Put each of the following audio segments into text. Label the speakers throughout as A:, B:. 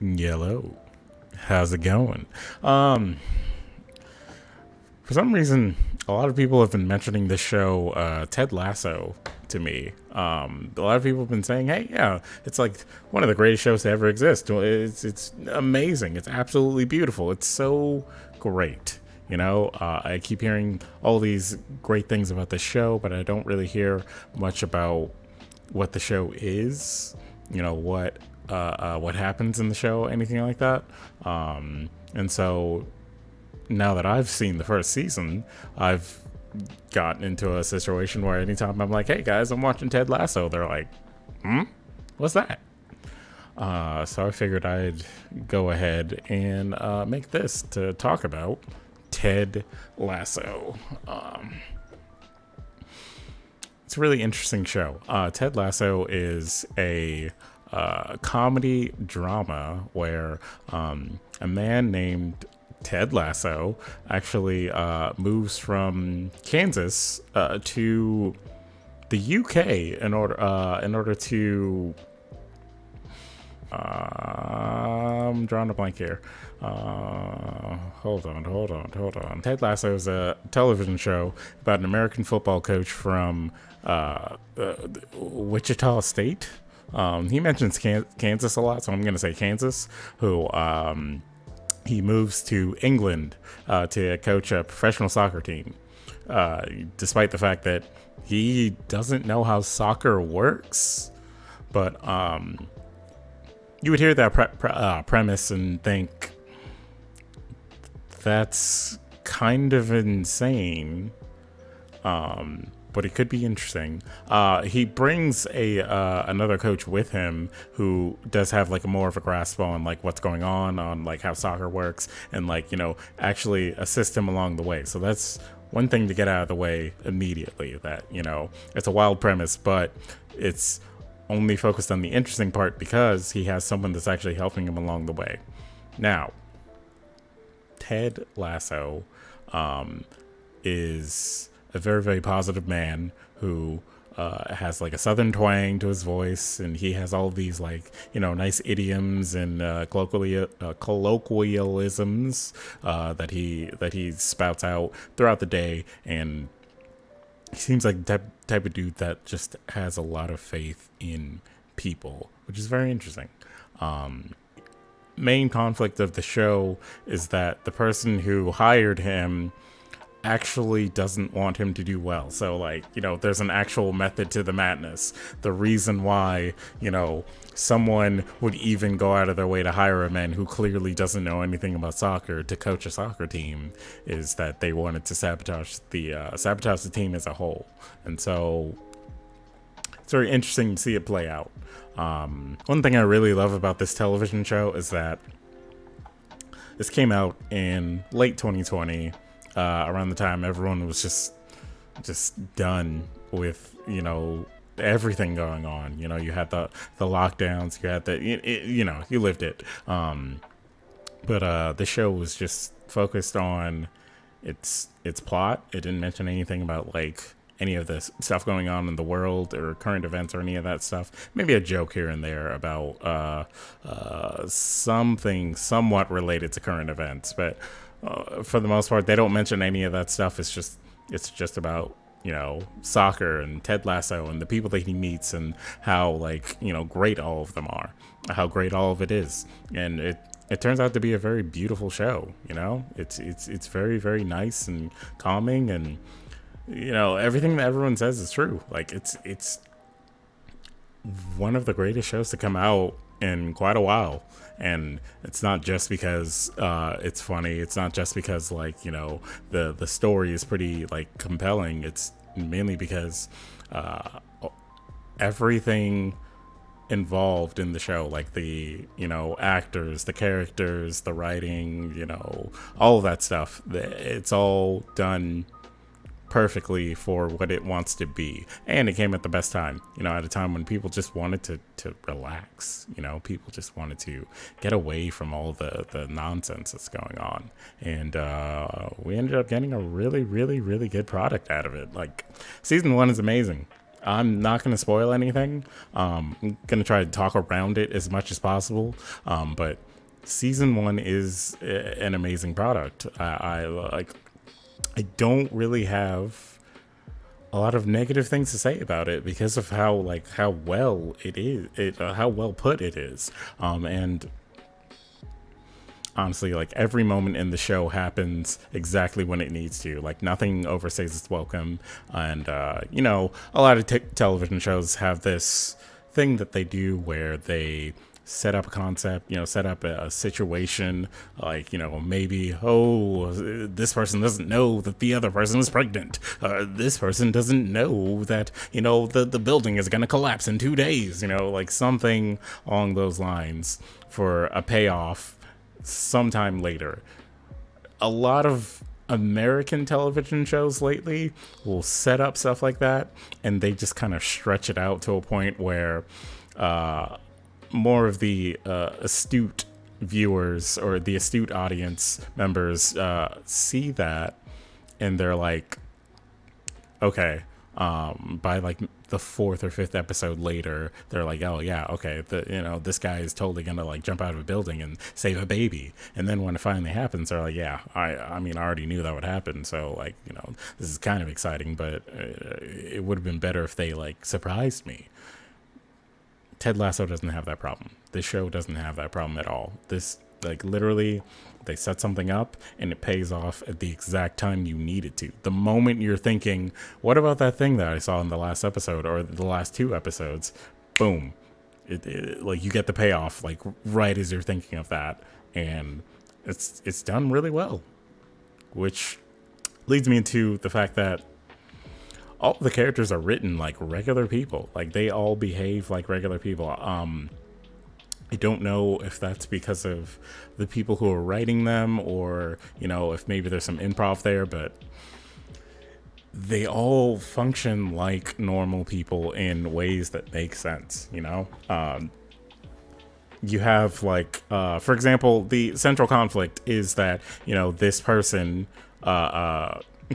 A: Yellow. How's it going? Um, for some reason, a lot of people have been mentioning this show, Ted Lasso, to me. A lot of people have been saying, "Hey, yeah, it's like one of the greatest shows to ever exist. It's amazing. It's absolutely beautiful. It's so great." I keep hearing all these great things about the show, but I don't really hear much about what the show is. What happens in the show, anything like that. And so now that I've seen the first season, I've gotten into a situation where anytime I'm like, "Hey guys, I'm watching Ted Lasso," they're like, "What's that?" So I figured I'd go ahead and make this to talk about Ted Lasso. It's a really interesting show. Ted Lasso is a comedy drama where a man named Ted Lasso actually moves from Kansas to the UK in order to I'm drawing a blank here. Hold on. Ted Lasso is a television show about an American football coach from Wichita State. He mentions Kansas a lot, so I'm going to say Kansas, who he moves to England to coach a professional soccer team, despite the fact that he doesn't know how soccer works. But you would hear that premise and think, that's kind of insane. But it could be interesting. He brings another coach with him who does have like a more of a grasp on like what's going on like how soccer works, and like actually assist him along the way. So that's one thing to get out of the way immediately. That it's a wild premise, but it's only focused on the interesting part because he has someone that's actually helping him along the way. Now, Ted Lasso is a very, very positive man who has like a southern twang to his voice, and he has all these like nice idioms and colloquialisms that he spouts out throughout the day, and he seems like the type of dude that just has a lot of faith in people, which is very interesting. Main conflict of the show is that the person who hired him actually doesn't want him to do well. So like, there's an actual method to the madness. The reason why, someone would even go out of their way to hire a man who clearly doesn't know anything about soccer to coach a soccer team is that they wanted to sabotage the team as a whole. And so it's very interesting to see it play out. One thing I really love about this television show is that this came out in late 2020, around the time everyone was just done with everything going on. You had the lockdowns, you had you lived it. But the show was just focused on its plot. It didn't mention anything about like any of this stuff going on in the world or current events or any of that stuff. Maybe a joke here and there about something somewhat related to current events, but for the most part, they don't mention any of that stuff. It's just about soccer and Ted Lasso and the people that he meets and how like great all of them are, how great all of it is, and it turns out to be a very beautiful show. It's very, very nice and calming, and everything that everyone says is true. Like it's one of the greatest shows to come out in quite a while. And it's not just because it's funny. It's not just because like the story is pretty like compelling. It's mainly because everything involved in the show, like the actors, the characters, the writing, all of that stuff, it's all done perfectly for what it wants to be. And it came at the best time, at a time when people just wanted to relax. People just wanted to get away from all the nonsense that's going on. And we ended up getting a really, really, really good product out of it. Like, season 1 is amazing. I'm not going to spoil anything. I'm going to try to talk around it as much as possible. But season one is an amazing product. I like. I don't really have a lot of negative things to say about it because of how well it is, how well put it is, and honestly, like every moment in the show happens exactly when it needs to. Like nothing overstays its welcome, and a lot of television shows have this thing that they do where they set up a concept, set up a situation, like, maybe, oh, this person doesn't know that the other person is pregnant. This person doesn't know that, the building is going to collapse in 2 days, like something along those lines for a payoff sometime later. A lot of American television shows lately will set up stuff like that, and they just kind of stretch it out to a point where more of the astute viewers or the astute audience members see that, and they're like, okay, by like the fourth or fifth episode later, they're like, oh yeah, okay, this guy is totally gonna like jump out of a building and save a baby. And then when it finally happens, they're like, yeah, I mean, I already knew that would happen, so like, this is kind of exciting, but it would have been better if they like surprised me. Ted Lasso doesn't have that problem. This show doesn't have that problem at all. This, like, literally, they set something up and it pays off at the exact time you need it to. The moment you're thinking, what about that thing that I saw in the last episode or the last two episodes? Boom. Like, you get the payoff, like, right as you're thinking of that. And it's done really well. Which leads me into the fact that all the characters are written like regular people. Like they all behave like regular people. I don't know if that's because of the people who are writing them or, if maybe there's some improv there, but they all function like normal people in ways that make sense, you have like, for example, the central conflict is that, this person,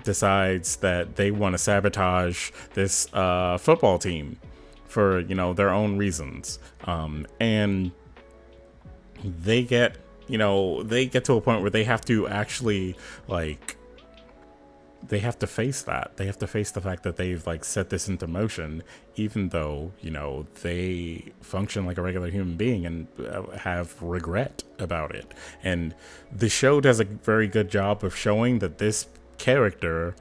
A: decides that they want to sabotage this football team for their own reasons, and they get to a point where they have to actually like they have to face that. They have to face the fact that they've like set this into motion, even though, they function like a regular human being and have regret about it. And the show does a very good job of showing that this character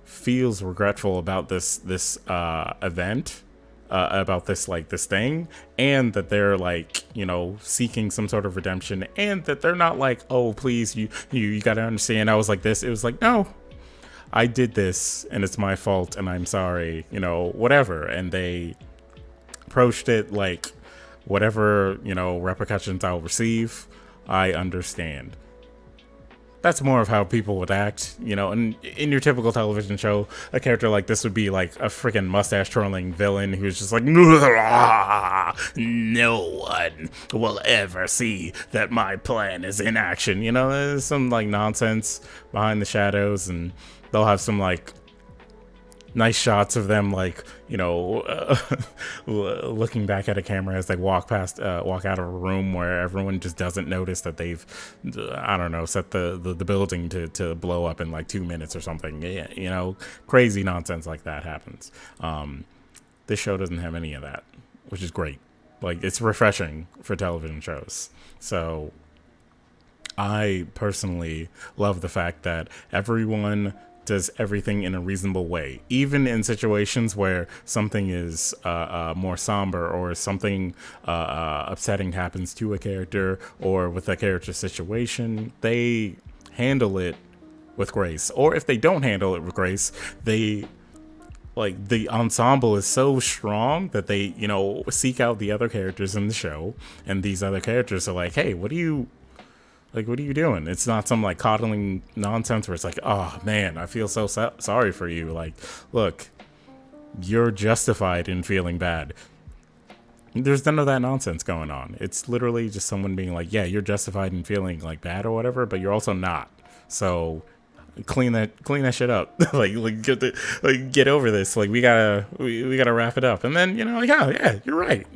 A: feels regretful about this event, about this thing, and that they're like, seeking some sort of redemption, and that they're not like, oh, please, you gotta understand I was like this. It was like, no, I did this and it's my fault and I'm sorry, whatever. And they approached it like, whatever, repercussions I'll receive, I understand. That's more of how people would act, and in your typical television show, a character like this would be like a freaking mustache twirling villain who's just like, no one will ever see that my plan is in action. There's some like nonsense behind the shadows, and they'll have some like nice shots of them like, looking back at a camera as they walk out of a room where everyone just doesn't notice that they've, I don't know, set the building to blow up in like 2 minutes or something. Yeah, crazy nonsense like that happens. This show doesn't have any of that, which is great. Like, it's refreshing for television shows. So I personally love the fact that everyone does everything in a reasonable way, even in situations where something is more somber or something upsetting happens to a character or with a character situation. They handle it with grace, or if they don't handle it with grace, they like the ensemble is so strong that they seek out the other characters in the show, and these other characters are like, hey, what are you doing? It's not some like coddling nonsense where it's like, oh man, I feel so sorry for you. Like, look, you're justified in feeling bad. There's none of that nonsense going on. It's literally just someone being like, yeah, you're justified in feeling like bad or whatever, but you're also not. So clean that shit up. Get over this. Like, we gotta wrap it up. And then, yeah, you're right.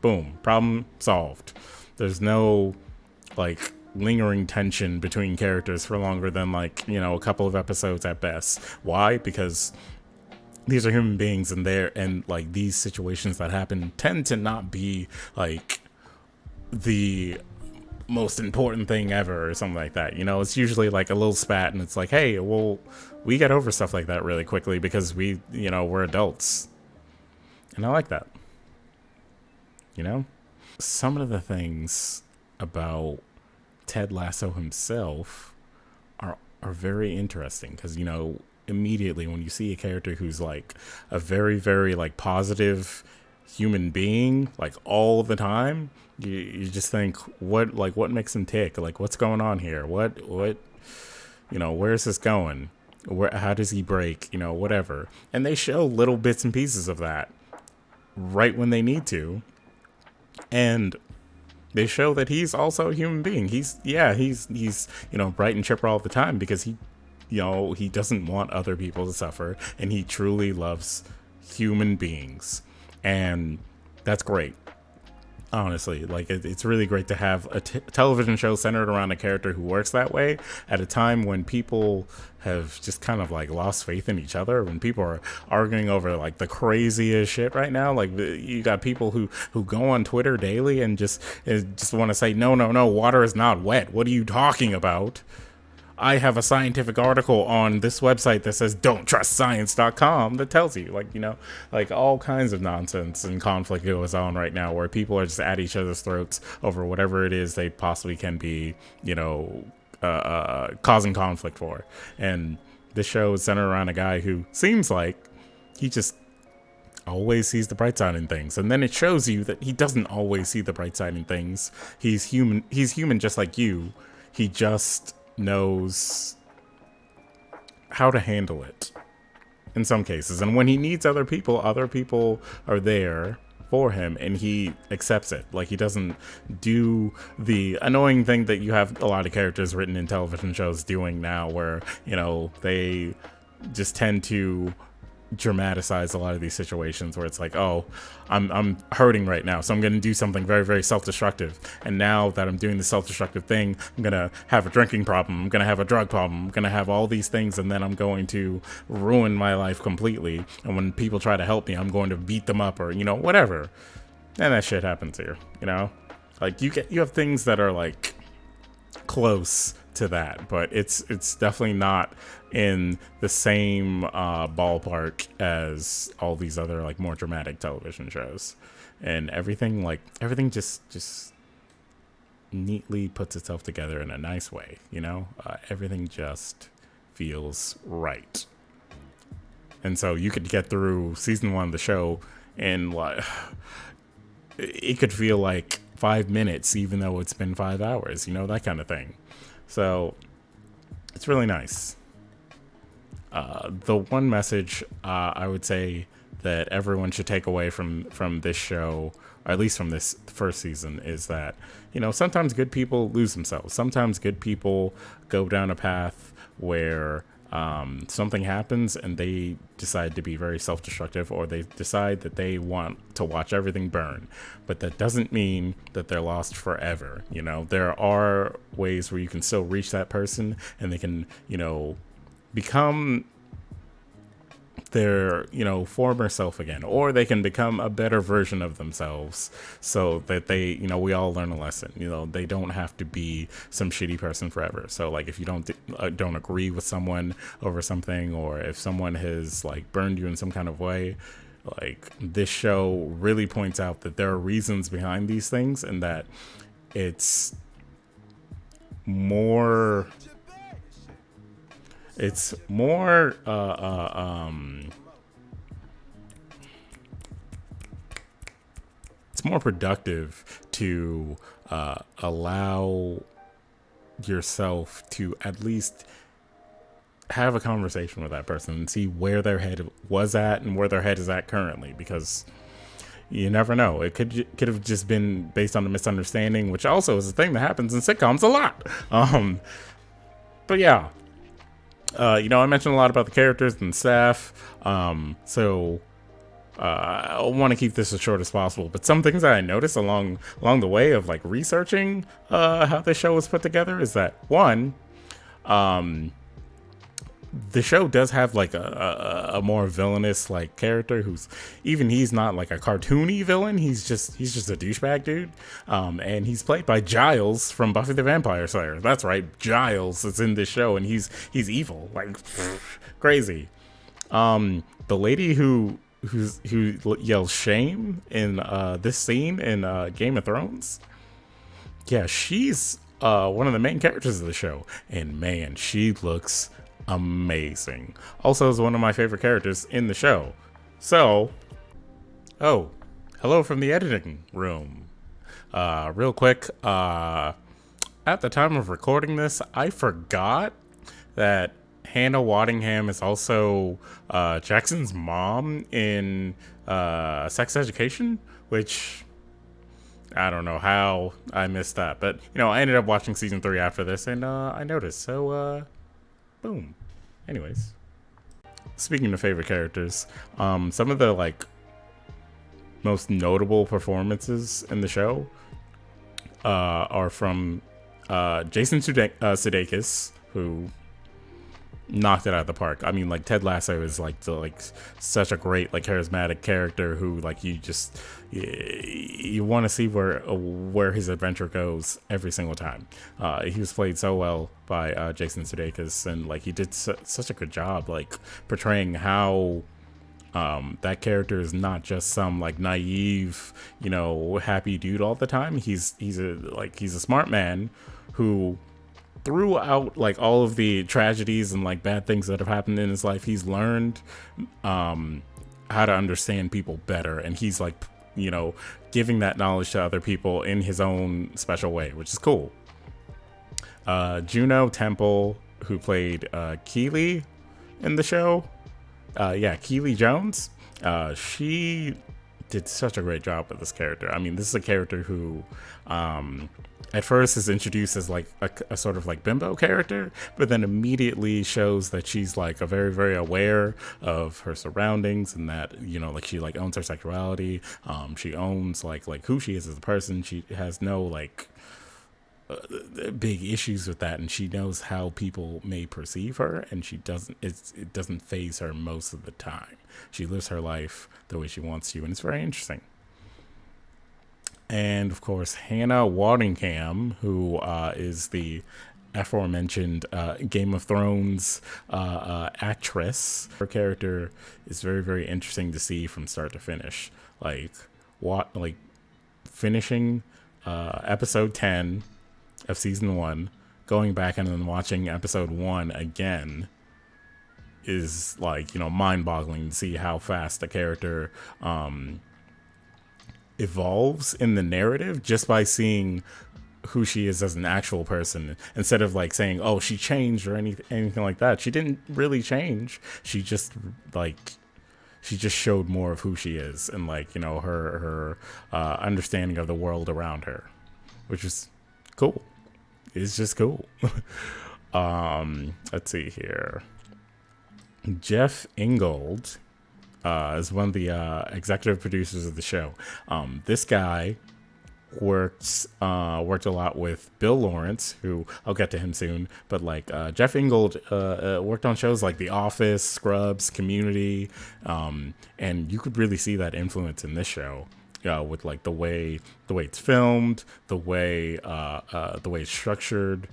A: Boom, problem solved. There's no like lingering tension between characters for longer than a couple of episodes at best. Why? Because these are human beings, and like these situations that happen tend to not be like the most important thing ever or something like that. It's usually like a little spat, and it's like, hey, well, we get over stuff like that really quickly because we're adults. And I like that. Some of the things about Ted Lasso himself are very interesting because, immediately when you see a character who's like a very, very like positive human being, like all the time, you just think, what makes him tick? Like, what's going on here? What where's this going? How does he break? Whatever. And they show little bits and pieces of that right when they need to. And they show that he's also a human being. He's bright and chipper all the time because he doesn't want other people to suffer, and he truly loves human beings. And that's great. Honestly, like it's really great to have a television show centered around a character who works that way at a time when people have just kind of like lost faith in each other, when people are arguing over like the craziest shit right now. Like, you got people who go on Twitter daily and just want to say, no, water is not wet. What are you talking about? I have a scientific article on this website that says don'ttrustscience.com that tells you, like all kinds of nonsense and conflict goes on right now where people are just at each other's throats over whatever it is they possibly can be, causing conflict for. And this show is centered around a guy who seems like he just always sees the bright side in things. And then it shows you that he doesn't always see the bright side in things. He's human just like you. He just knows how to handle it in some cases, and when he needs other people are there for him, and he accepts it. Like, he doesn't do the annoying thing that you have a lot of characters written in television shows doing now, where they just tend to dramatize a lot of these situations where it's like, oh, I'm hurting right now, so I'm going to do something very, very self-destructive. And now that I'm doing the self-destructive thing, I'm going to have a drinking problem, I'm going to have a drug problem, I'm going to have all these things, and then I'm going to ruin my life completely. And when people try to help me, I'm going to beat them up or, whatever. And that shit happens here, Like, you have things that are like close to that, but it's definitely not in the same ballpark as all these other like more dramatic television shows. And everything just neatly puts itself together in a nice way, everything just feels right. And so you could get through season 1 of the show and like it could feel like 5 minutes even though it's been 5 hours, that kind of thing. So it's really nice. The one message I would say that everyone should take away from this show, or at least from this first season, is that, sometimes good people lose themselves. Sometimes good people go down a path where something happens and they decide to be very self-destructive, or they decide that they want to watch everything burn. But that doesn't mean that they're lost forever. There are ways where you can still reach that person and they can, become their, former self again, or they can become a better version of themselves, so that they, we all learn a lesson. They don't have to be some shitty person forever. So like, if you don't agree with someone over something, or if someone has like burned you in some kind of way, like, this show really points out that there are reasons behind these things, and that it's more it's more productive to allow yourself to at least have a conversation with that person and see where their head was at and where their head is at currently, because you never know. It could have just been based on a misunderstanding, which also is a thing that happens in sitcoms a lot. But yeah, I mentioned a lot about the characters and staff, so I want to keep this as short as possible. But some things that I noticed along the way of like researching how this show was put together is that one, the show does have like a more villainous like character who's he's not like a cartoony villain. He's just a douchebag dude. And he's played by Giles from Buffy the Vampire Slayer. That's right, Giles is in this show, and he's evil, like crazy. The lady who yells shame in this scene in Game of Thrones. Yeah, she's one of the main characters of the show, and man, she looks amazing. Also is one of my favorite characters in the show. So, hello from the editing room. Real quick, at the time of recording this, I forgot that Hannah Waddingham is also Jackson's mom in Sex Education, which I don't know how I missed that, but I ended up watching season 3 after this, and I noticed. So, boom. Anyways, speaking of favorite characters, some of the like most notable performances in the show are from Jason Sudeikis, who knocked it out of the park. I mean, like Ted Lasso is like such a great like charismatic character who like you want to see where his adventure goes every single time. He was played so well by Jason Sudeikis, and like he did such a good job like portraying how that character is not just some like naive, happy dude all the time. He's a smart man who, throughout like all of the tragedies and like bad things that have happened in his life, he's learned how to understand people better, and he's like giving that knowledge to other people in his own special way, which is cool. Juno Temple, who played Keely in the show, Keely Jones, she did such a great job with this character. I mean, this is a character who at first is introduced as like a sort of like bimbo character, but then immediately shows that she's like a very, very aware of her surroundings, and that like she like owns her sexuality. She owns like who she is as a person. She has no like big issues with that, and she knows how people may perceive her, and it doesn't faze her most of the time. She lives her life the way she wants to, and it's very interesting. And of course, Hannah Waddingham, who is the aforementioned Game of Thrones actress. Her character is very, very interesting to see from start to finish. Like finishing episode 10 of season 1, going back and then watching episode 1 again is like mind-boggling to see how fast the character evolves in the narrative just by seeing who she is as an actual person, instead of like saying, oh, she changed or anything like that. She didn't really change. She just showed more of who she is, and like her understanding of the world around her, which is cool. It's just cool. Let's see here. Jeff Ingold is one of the executive producers of the show. This guy worked a lot with Bill Lawrence, who I'll get to him soon. But like Jeff Ingold worked on shows like The Office, Scrubs, Community, and you could really see that influence in this show. With like the way it's filmed, the way it's structured,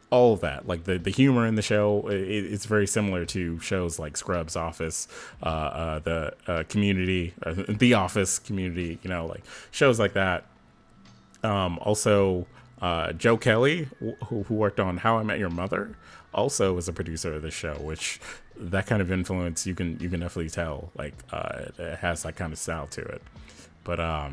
A: all of that, like the humor in the show, it's very similar to shows like Scrubs, Office, the Community, The Office, Community, like shows like that. Also, Joe Kelly, who worked on How I Met Your Mother, also was a producer of the show, which that kind of influence you can definitely tell, like it has that kind of style to it. But I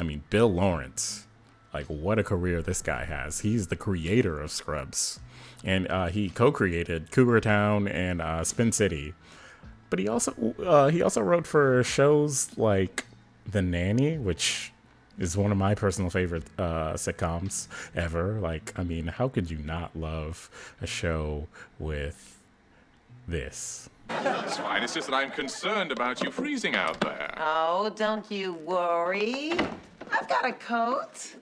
A: mean, Bill Lawrence, like what a career this guy has. He's the creator of Scrubs, and he co-created Cougar Town and Spin City. But he also wrote for shows like The Nanny, which is one of my personal favorite sitcoms ever. Like, I mean, how could you not love a show with this?
B: It's fine. It's just that I'm concerned about you freezing out there.
C: Oh, don't you worry. I've got a coat.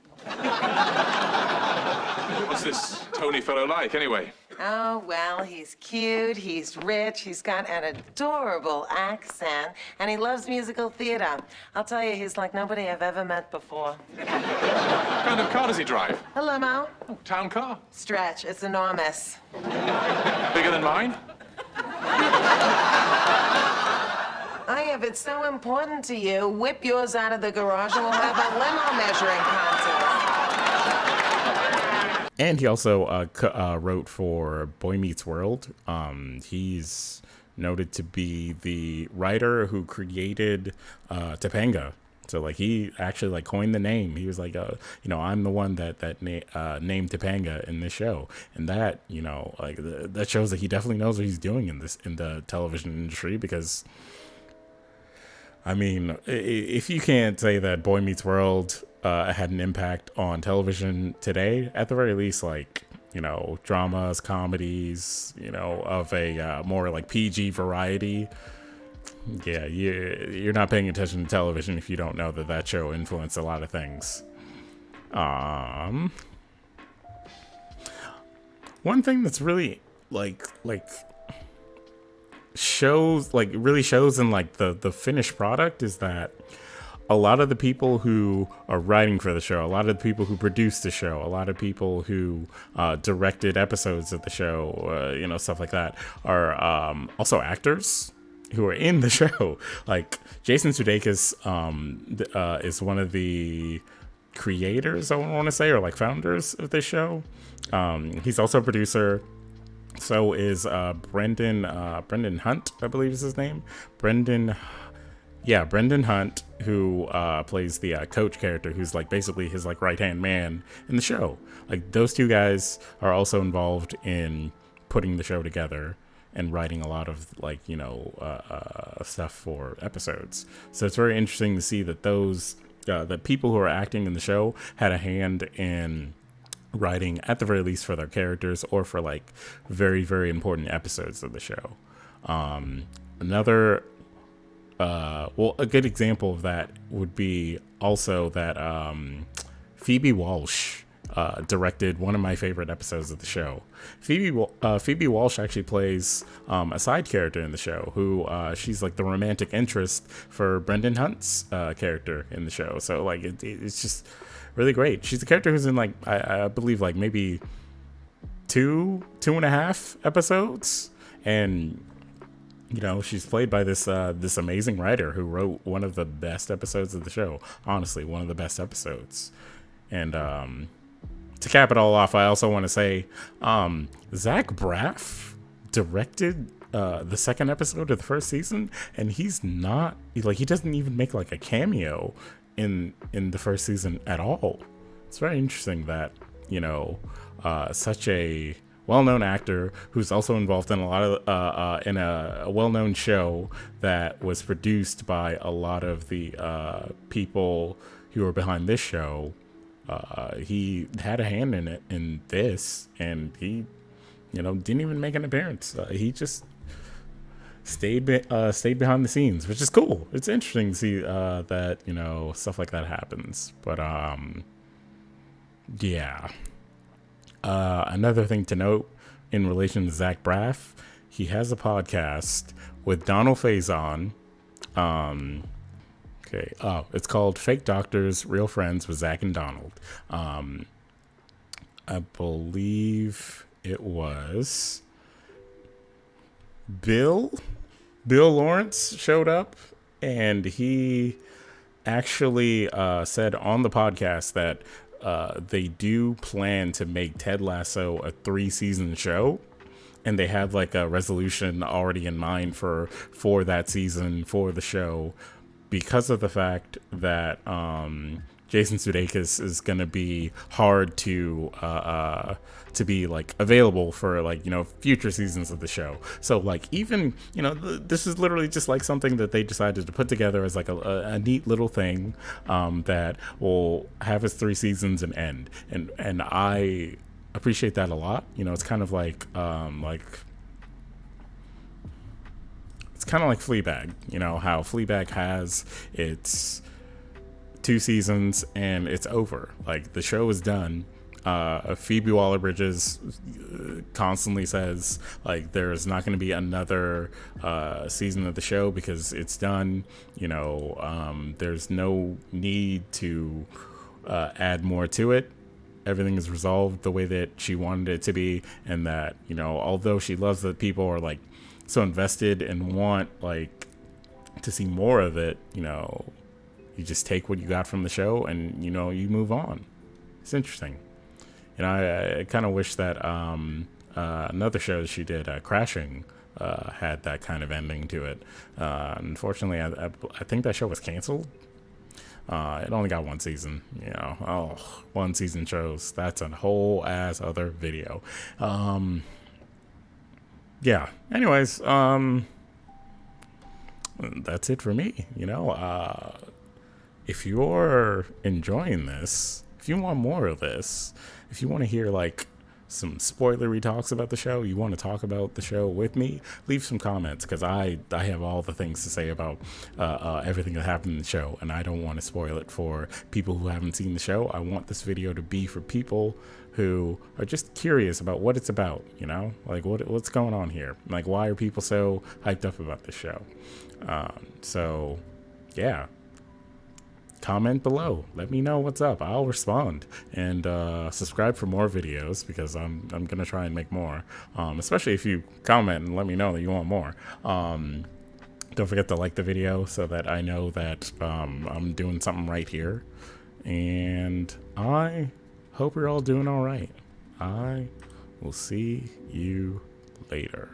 B: What's this Tony fellow like, anyway?
C: Oh, well, he's cute, he's rich, he's got an adorable accent, and he loves musical theater. I'll tell you, he's like nobody I've ever met before.
B: What kind of car does he drive?
C: A limo.
B: Oh, town car.
C: Stretch, it's enormous.
B: Bigger than mine?
C: If it's so important to you, whip yours out of the garage and we'll have a limo measuring contest.
A: And he also wrote for Boy Meets World. He's noted to be the writer who created Topanga. So like he actually like coined the name. He was like, I'm the one that named Topanga in this show, and that like that shows that he definitely knows what he's doing in the television industry. Because I mean, if you can't say that Boy Meets World had an impact on television today, at the very least, like dramas, comedies, of a more like PG variety. Yeah, you're not paying attention to television if you don't know that show influenced a lot of things. One thing that's really shows in like the finished product is that a lot of the people who are writing for the show, a lot of the people who produced the show, a lot of people who directed episodes of the show, stuff like that, are also actors who are in the show. Like Jason Sudeikis is one of the creators, I want to say, or like founders of this show. He's also a producer. So is Brendan Hunt, I believe is his name. Brendan Hunt, who plays the coach character, who's like basically his like right-hand man in the show. Like those two guys are also involved in putting the show together and writing a lot of like stuff for episodes. So it's very interesting to see that those the people who are acting in the show had a hand in writing, at the very least, for their characters or for like very, very important episodes of the show. A good example of that would be also that Phoebe Walsh directed one of my favorite episodes of the show. Phoebe Walsh actually plays a side character in the show who she's like the romantic interest for Brendan Hunt's character in the show. So like it's just really great. She's the character who's in like I believe like maybe two and a half episodes, and she's played by this amazing writer who wrote one of the best episodes of the show. Honestly, one of the best episodes. And to cap it all off, I also want to say Zach Braff directed the second episode of the first season, and he's not like, he doesn't even make like a cameo in the first season at all. It's very interesting that such a well-known actor who's also involved in a lot of in a well-known show that was produced by a lot of the people who are behind this show, he had a hand in it in this, and he didn't even make an appearance. He just stayed behind the scenes, which is cool. It's interesting to see that stuff like that happens. But yeah. Another thing to note in relation to Zach Braff, he has a podcast with Donald Faison. It's called Fake Doctors, Real Friends with Zach and Donald. I believe it was Bill Lawrence showed up, and he actually said on the podcast that they do plan to make Ted Lasso a 3-season show, and they have like a resolution already in mind for that season for the show, because of the fact that Jason Sudeikis is gonna be hard to be like available for like, you know, future seasons of the show. So like, even, you know, this is literally just like something that they decided to put together as like a neat little thing that will have its 3 seasons and end, and I appreciate that a lot. You know, it's kind of like it's kind of like Fleabag. You know how Fleabag has its 2 seasons and it's over. Like, the show is done. Phoebe Waller-Bridges constantly says like there's not going to be another season of the show because it's done. You know, there's no need to add more to it. Everything is resolved the way that she wanted it to be, and that, you know, although she loves that people are like so invested and want like to see more of it, you know, you just take what you got from the show and, you know, you move on. It's interesting. You know, I kind of wish that another show that she did, Crashing, had that kind of ending to it. Unfortunately, I think that show was canceled. It only got 1 season. You know, 1 season shows. That's a whole ass other video. Yeah. Anyways, that's it for me. You know, if you're enjoying this, if you want more of this, if you want to hear like some spoilery talks about the show, you want to talk about the show with me, leave some comments, because I have all the things to say about everything that happened in the show, and I don't want to spoil it for people who haven't seen the show. I want this video to be for people who are just curious about what it's about, you know, like what's going on here, like why are people so hyped up about this show. So yeah, comment below, let me know what's up. I'll respond, and subscribe for more videos, because I'm gonna try and make more, especially if you comment and let me know that you want more. Don't forget to like the video so that I know that I'm doing something right here, and I hope you're all doing all right. I will see you later.